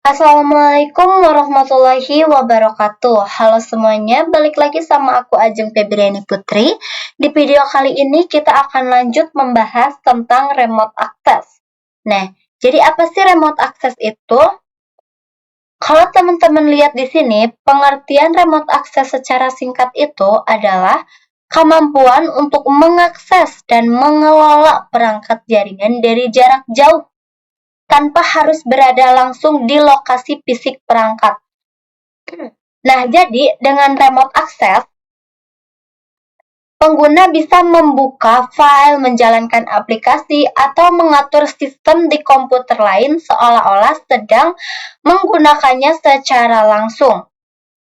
Assalamualaikum warahmatullahi wabarakatuh. Halo semuanya, balik lagi sama aku Ajeng Febriani Putri. Di video kali ini kita akan lanjut membahas tentang remote access. Nah, jadi apa sih remote access itu? Kalau teman-teman lihat di sini, pengertian remote access secara singkat itu adalah kemampuan untuk mengakses dan mengelola perangkat jaringan dari jarak jauh tanpa harus berada langsung di lokasi fisik perangkat. Nah, jadi dengan remote access, pengguna bisa membuka file, menjalankan aplikasi, atau mengatur sistem di komputer lain seolah-olah sedang menggunakannya secara langsung.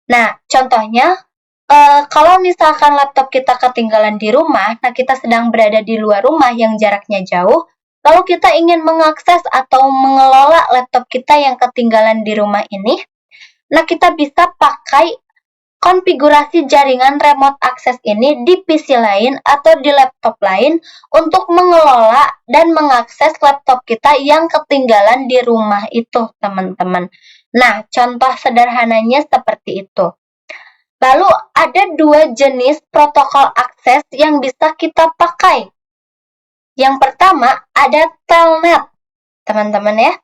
Nah, contohnya, kalau misalkan laptop kita ketinggalan di rumah, nah kita sedang berada di luar rumah yang jaraknya jauh, lalu kita ingin mengakses atau mengelola laptop kita yang ketinggalan di rumah ini, nah kita bisa pakai konfigurasi jaringan remote access ini di PC lain atau di laptop lain untuk mengelola dan mengakses laptop kita yang ketinggalan di rumah itu, teman-teman. Nah, contoh sederhananya seperti itu. Lalu ada dua jenis protokol akses yang bisa kita pakai. Yang pertama ada telnet, teman-teman ya.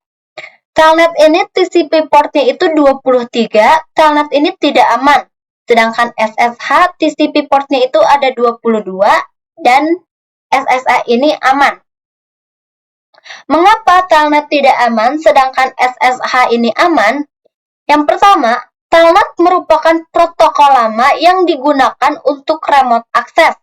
Telnet ini TCP portnya itu 23, telnet ini tidak aman. Sedangkan SSH TCP portnya itu ada 22 dan SSH ini aman. Mengapa telnet tidak aman sedangkan SSH ini aman? Yang pertama, telnet merupakan protokol lama yang digunakan untuk remote access.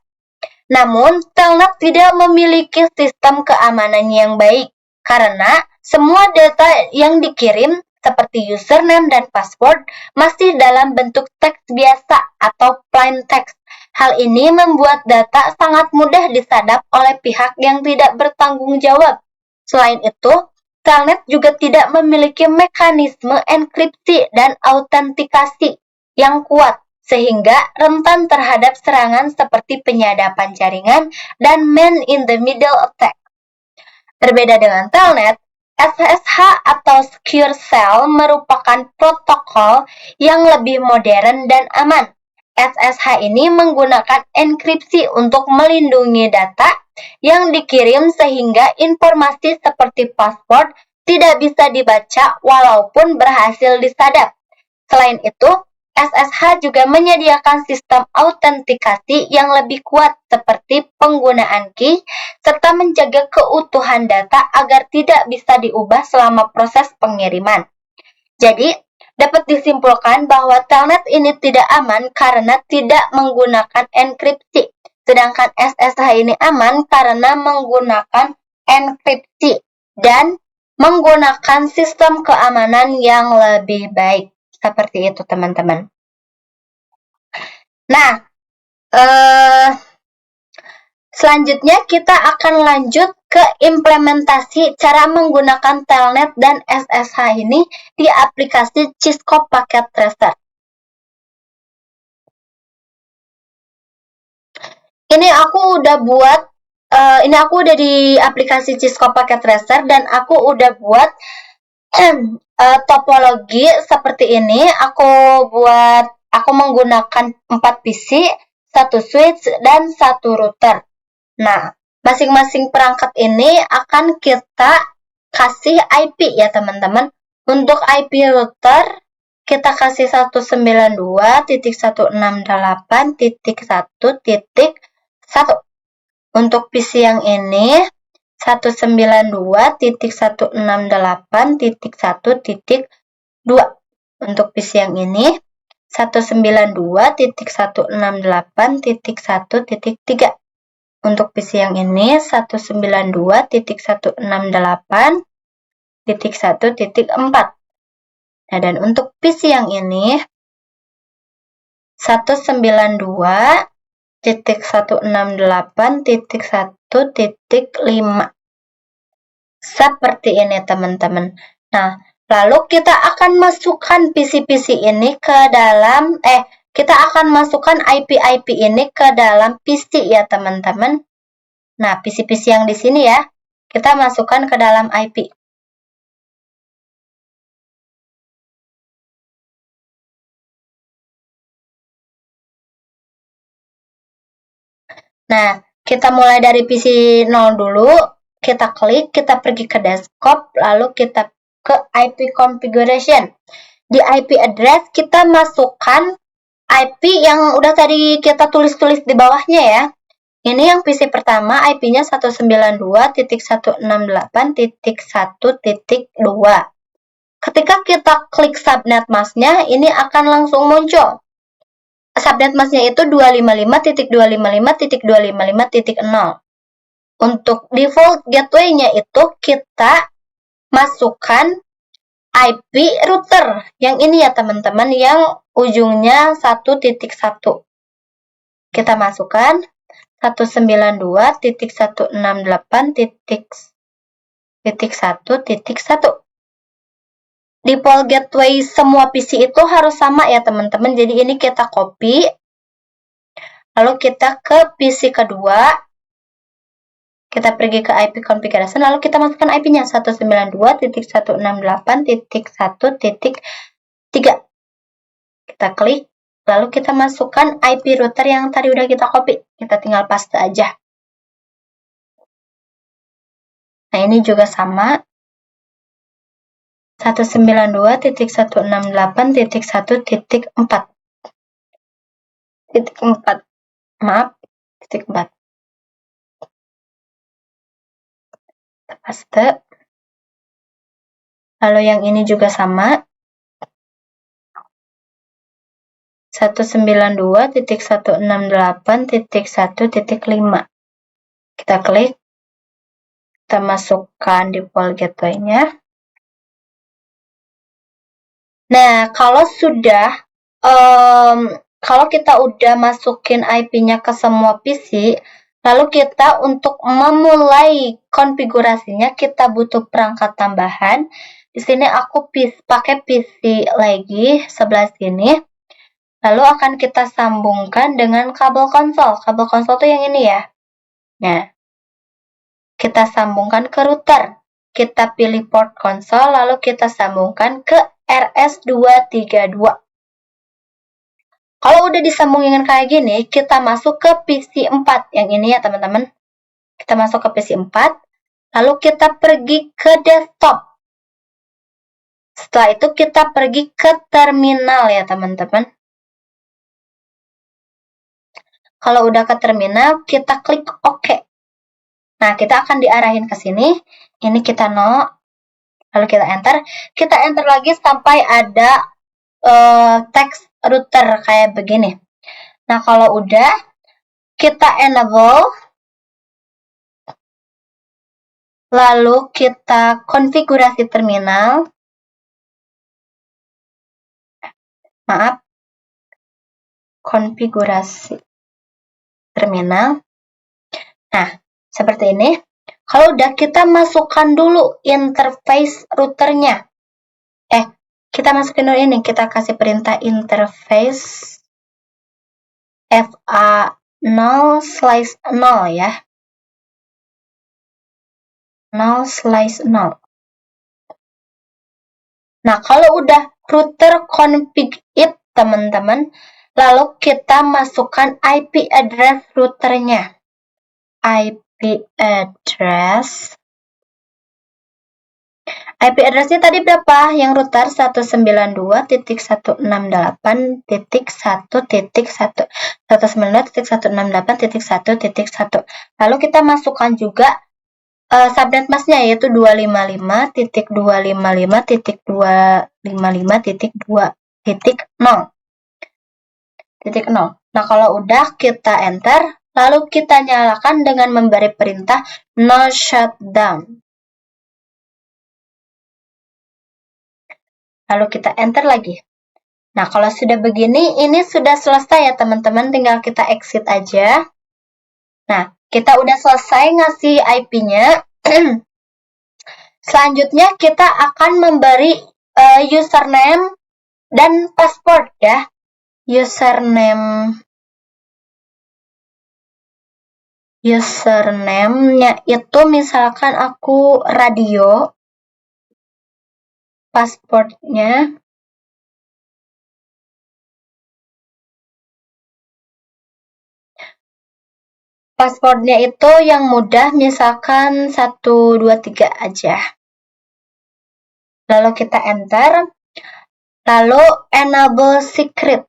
Namun, telnet tidak memiliki sistem keamanan yang baik karena semua data yang dikirim seperti username dan password masih dalam bentuk teks biasa atau plain text. Hal ini membuat data sangat mudah disadap oleh pihak yang tidak bertanggung jawab. Selain itu, telnet juga tidak memiliki mekanisme enkripsi dan autentikasi yang kuat, sehingga rentan terhadap serangan seperti penyadapan jaringan dan man-in-the-middle attack. Berbeda dengan telnet, SSH atau Secure Shell merupakan protokol yang lebih modern dan aman. SSH ini menggunakan enkripsi untuk melindungi data yang dikirim sehingga informasi seperti password tidak bisa dibaca walaupun berhasil disadap. Selain itu, SSH juga menyediakan sistem autentikasi yang lebih kuat seperti penggunaan key serta menjaga keutuhan data agar tidak bisa diubah selama proses pengiriman. Jadi, dapat disimpulkan bahwa telnet ini tidak aman karena tidak menggunakan enkripsi, sedangkan SSH ini aman karena menggunakan enkripsi dan menggunakan sistem keamanan yang lebih baik. Seperti itu, teman-teman. Nah, selanjutnya kita akan lanjut ke implementasi cara menggunakan telnet dan SSH ini di aplikasi Cisco Packet Tracer. Ini aku udah di aplikasi Cisco Packet Tracer dan aku udah buat topologi seperti ini. Aku menggunakan 4 PC, 1 switch, dan 1 router. Nah, masing-masing perangkat ini akan kita kasih IP ya teman-teman. Untuk IP router, kita kasih 192.168.1.1. Untuk PC yang ini, 192.168.1.2. Untuk PC yang ini, 192.168.1.3. Untuk PC yang ini, 192.168.1.4. Nah, dan untuk PC yang ini, 192.168.1.5. Seperti ini, teman-teman. Nah, lalu kita akan masukkan PC-PC ini ke dalam, kita akan masukkan IP-IP ini ke dalam PC ya, teman-teman. Nah, PC-PC yang di sini ya, kita masukkan ke dalam IP. Nah, kita mulai dari PC 0 dulu, kita klik, kita pergi ke desktop, lalu kita ke IP configuration. Di IP address kita masukkan IP yang udah tadi kita tulis-tulis di bawahnya ya. Ini yang PC pertama, IP-nya 192.168.1.2. Ketika kita klik subnet mask-nya, ini akan langsung muncul. Subnet mask-nya itu 255.255.255.0. Untuk default gateway-nya itu kita masukkan IP router yang ini ya teman-teman, yang ujungnya 1.1. Kita masukkan 192.168.1.1. Default gateway semua PC itu harus sama ya teman-teman. Jadi ini kita copy, lalu kita ke PC kedua, kita pergi ke IP configuration, lalu kita masukkan IP-nya 192.168.1.3. Kita klik, lalu kita masukkan IP router yang tadi udah kita copy. Kita tinggal paste aja. Nah, ini juga sama. 192.168.1.4. Maaf, titik 4. Paste. Lalu yang ini juga sama. 192.168.1.5. Kita klik. Kita masukkan default gateway-nya. Nah, kalau kita udah masukin IP-nya ke semua PC, lalu kita untuk memulai konfigurasinya kita butuh perangkat tambahan. Di sini aku pakai PC lagi sebelah sini. Lalu akan kita sambungkan dengan kabel konsol. Kabel konsol tuh yang ini ya. Nah, kita sambungkan ke router. Kita pilih port konsol, lalu kita sambungkan ke RS232. Kalau udah disambungin kayak gini, kita masuk ke PC 4. Yang ini ya teman-teman. Kita masuk ke PC 4, lalu kita pergi ke desktop. Setelah itu kita pergi ke terminal ya teman-teman. Kalau udah ke terminal, kita klik OK. Nah, kita akan diarahin ke sini. Ini kita no. Lalu kita enter. Kita enter lagi sampai ada teks router kayak begini. Nah, kalau udah, kita enable. Lalu kita konfigurasi terminal. Maaf. Konfigurasi terminal. Nah, seperti ini. Kalau udah, kita masukkan dulu interface routernya. Kita masukin dulu ini. Kita kasih perintah interface FA0/0 ya. 0/0. Nah, kalau udah router config it, teman-teman, lalu kita masukkan IP address routernya. IP address-nya tadi berapa? Yang router 192.168.1.1. 192.168.1.1. Lalu kita masukkan juga subnet mask-nya, yaitu 255.255.2.0. Nah, kalau udah, kita enter, lalu kita nyalakan dengan memberi perintah no shutdown. Lalu kita enter lagi. Nah, kalau sudah begini, ini sudah selesai ya teman-teman, tinggal kita exit aja. Nah, kita udah selesai ngasih IP-nya. Selanjutnya kita akan memberi username dan password ya. Username-nya itu misalkan aku radio. Password-nya passwordnya itu yang mudah, misalkan 123 aja. Lalu kita enter, lalu enable secret.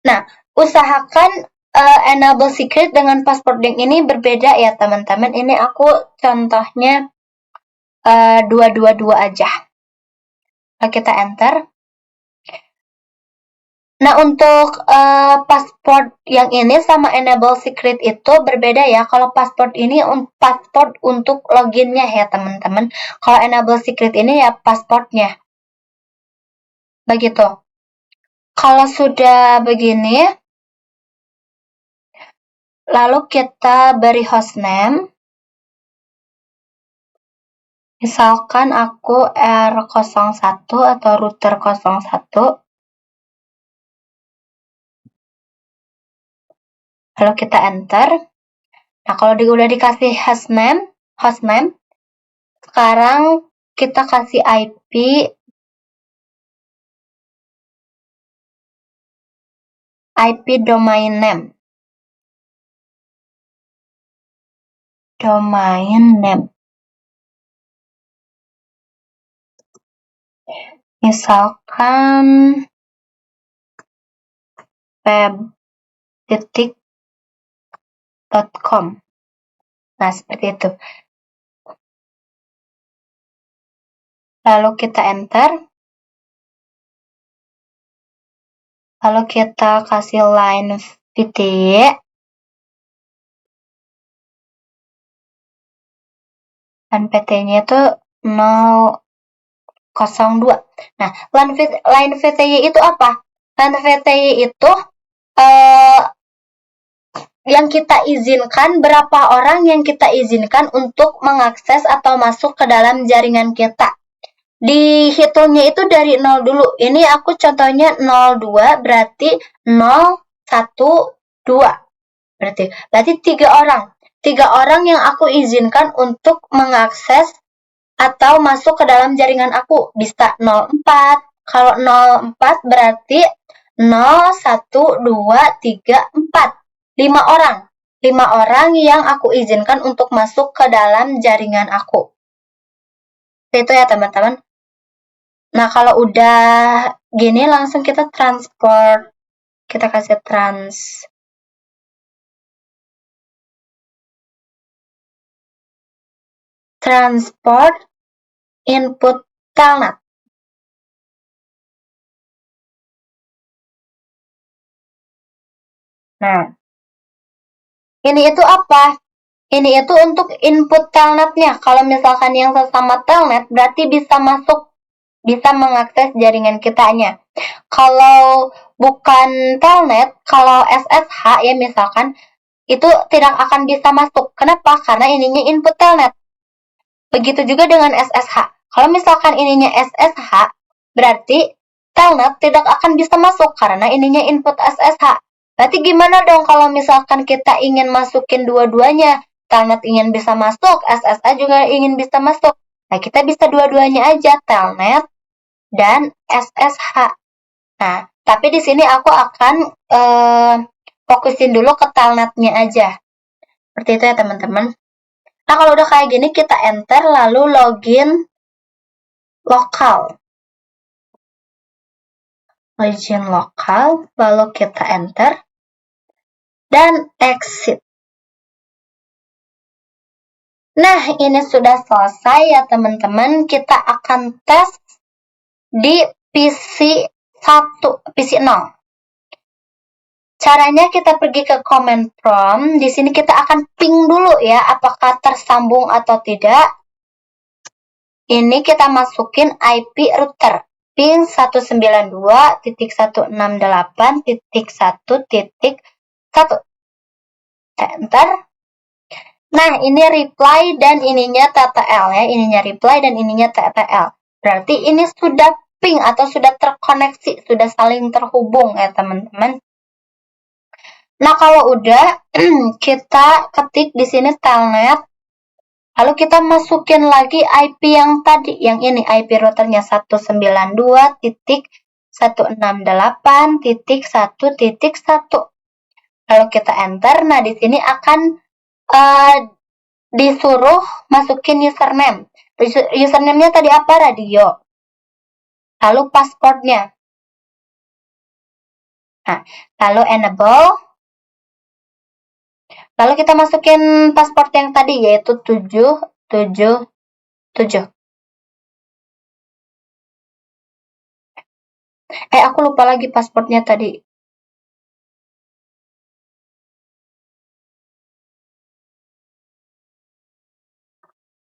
Nah, usahakan enable secret dengan password yang ini berbeda ya teman-teman. Ini aku contohnya 222 aja. Lalu kita enter. Nah, untuk password yang ini sama enable secret itu berbeda ya. Kalau password ini password untuk loginnya ya teman-teman. Kalau enable secret ini ya passwordnya. Begitu. Kalau sudah begini, lalu kita beri hostname. Misalkan aku R01 atau router 01. Lalu kita enter. Nah, kalau udah dikasih hostname, sekarang kita kasih IP domain name. Misalkan web.com. Nah, seperti itu. Lalu kita enter. Lalu kita kasih line VTY. Dan PT-nya itu 002. Nah, line VTY itu apa? Line VTY itu yang kita izinkan, berapa orang yang kita izinkan untuk mengakses atau masuk ke dalam jaringan kita. Dihitungnya itu dari 0 dulu. Ini aku contohnya 02, berarti 012. Berarti 3 orang. 3 orang yang aku izinkan untuk mengakses atau masuk ke dalam jaringan aku. Bisa 04. Kalau 04 berarti 0, 1, 2, 3, 4. 5 orang. 5 orang yang aku izinkan untuk masuk ke dalam jaringan aku. Itu ya teman-teman. Nah, kalau udah gini langsung kita transport. Kita kasih transport input telnet. Nah, ini itu apa? Ini itu untuk input telnetnya. Kalau misalkan yang sesama telnet, berarti bisa masuk, bisa mengakses jaringan kitanya. Kalau bukan telnet, kalau SSH ya misalkan, itu tidak akan bisa masuk. Kenapa? Karena ininya input telnet. Begitu juga dengan SSH. Kalau misalkan ininya SSH, berarti telnet tidak akan bisa masuk karena ininya input SSH. Berarti gimana dong kalau misalkan kita ingin masukin dua-duanya? Telnet ingin bisa masuk, SSH juga ingin bisa masuk. Nah, kita bisa dua-duanya aja, telnet dan SSH. Nah, tapi di sini aku akan fokusin dulu ke telnetnya aja. Seperti itu ya teman-teman. Nah, kalau udah kayak gini, kita enter, lalu login lokal. Login lokal, lalu kita enter, dan exit. Nah, ini sudah selesai ya teman-teman. Kita akan tes di PC 0. Caranya kita pergi ke command prompt. Di sini kita akan ping dulu ya, apakah tersambung atau tidak. Ini kita masukin IP router. Ping 192.168.1.1. Enter. Nah, ini reply dan ininya TTL ya. Ininya reply dan ininya TTL. Berarti ini sudah ping atau sudah terkoneksi, sudah saling terhubung ya teman-teman. Nah, kalau udah kita ketik di sini telnet, lalu kita masukin lagi IP yang tadi, yang ini IP routernya 192.168.1.1. 168.1.1. Lalu kita enter. Nah, di sini akan disuruh masukin username. Username-nya tadi apa? Radio. Lalu password-nya. Nah, lalu enable. Lalu kita masukin password yang tadi, yaitu 777. Aku lupa lagi passwordnya tadi.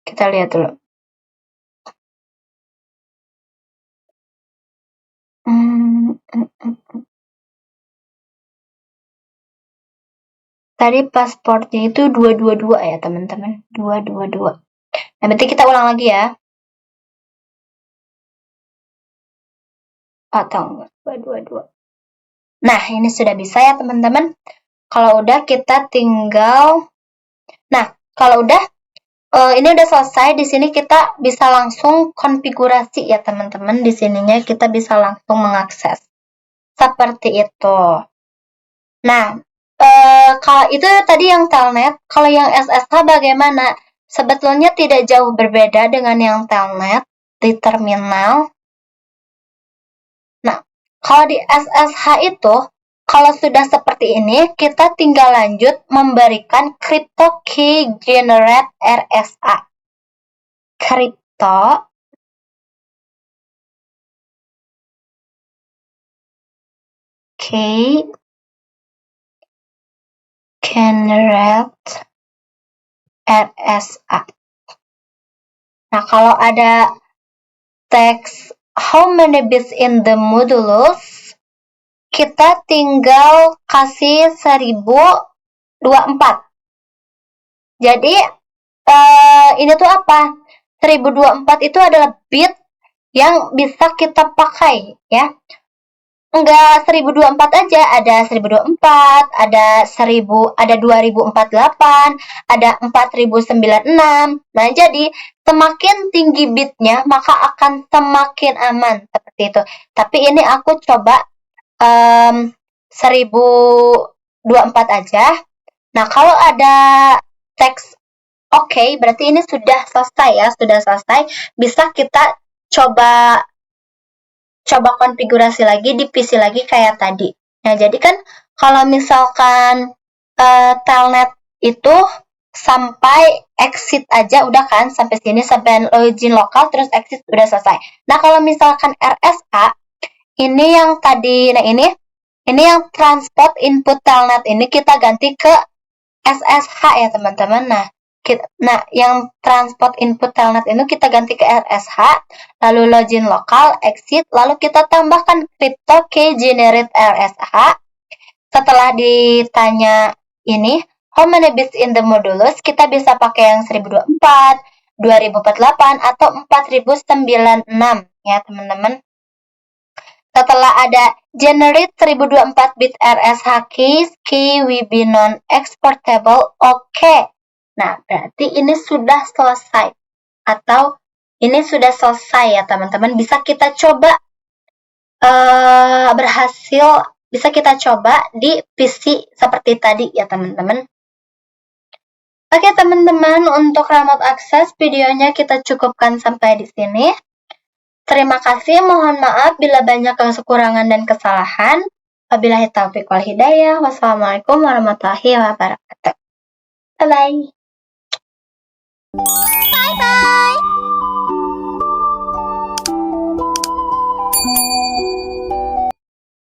Kita lihat dulu. Tadi passwordnya itu 222 ya teman-teman. 222. Nah, berarti kita ulang lagi ya. Atau enggak, 222. Nah, ini sudah bisa ya teman-teman. Kalau udah kita tinggal. Nah, kalau udah ini udah selesai. Di sini kita bisa langsung konfigurasi ya teman-teman. Di sininya kita bisa langsung mengakses. Seperti itu. Nah, kalau itu tadi yang telnet. Kalau yang SSH bagaimana? Sebetulnya tidak jauh berbeda dengan yang telnet di terminal. Nah, kalau di SSH itu, kalau sudah seperti ini, kita tinggal lanjut memberikan crypto key generate RSA. Crypto key generate RSA. Nah, kalau ada teks how many bits in the modulus, kita tinggal kasih 1024. Jadi, ini tuh apa? 1024 itu adalah bit yang bisa kita pakai, ya. Enggak 1024 aja, ada 1024, ada 1000, ada 2048, ada 4096. Nah, jadi semakin tinggi bitnya, maka akan semakin aman, seperti itu. Tapi ini aku coba 1024 aja. Nah, kalau ada teks oke, berarti ini sudah selesai ya, sudah selesai. Bisa kita coba konfigurasi lagi di PC lagi kayak tadi. Nah, jadi kan kalau misalkan telnet itu sampai exit aja udah kan, sampai sini, sampai login lokal terus exit udah selesai. Nah, kalau misalkan RSA ini yang tadi, nah ini yang transport input telnet ini kita ganti ke SSH ya teman-teman. Nah, yang transport input telnet ini kita ganti ke RSH, lalu login lokal, exit, lalu kita tambahkan crypto key generate RSH. Setelah ditanya ini, how many bits in the modulus, kita bisa pakai yang 1024, 2048, atau 4096 ya teman-teman. Setelah ada generate 1024 bit RSH keys, key will be non-exportable, oke. Nah, berarti ini sudah selesai. Atau ini sudah selesai ya teman-teman. Bisa kita coba berhasil, bisa kita coba di PC seperti tadi ya teman-teman. Oke teman-teman, untuk remote access videonya kita cukupkan sampai di sini. Terima kasih, mohon maaf bila banyak kekurangan dan kesalahan. Wabillahi taufiq wal hidayah. Wassalamualaikum warahmatullahi wabarakatuh. Bye-bye.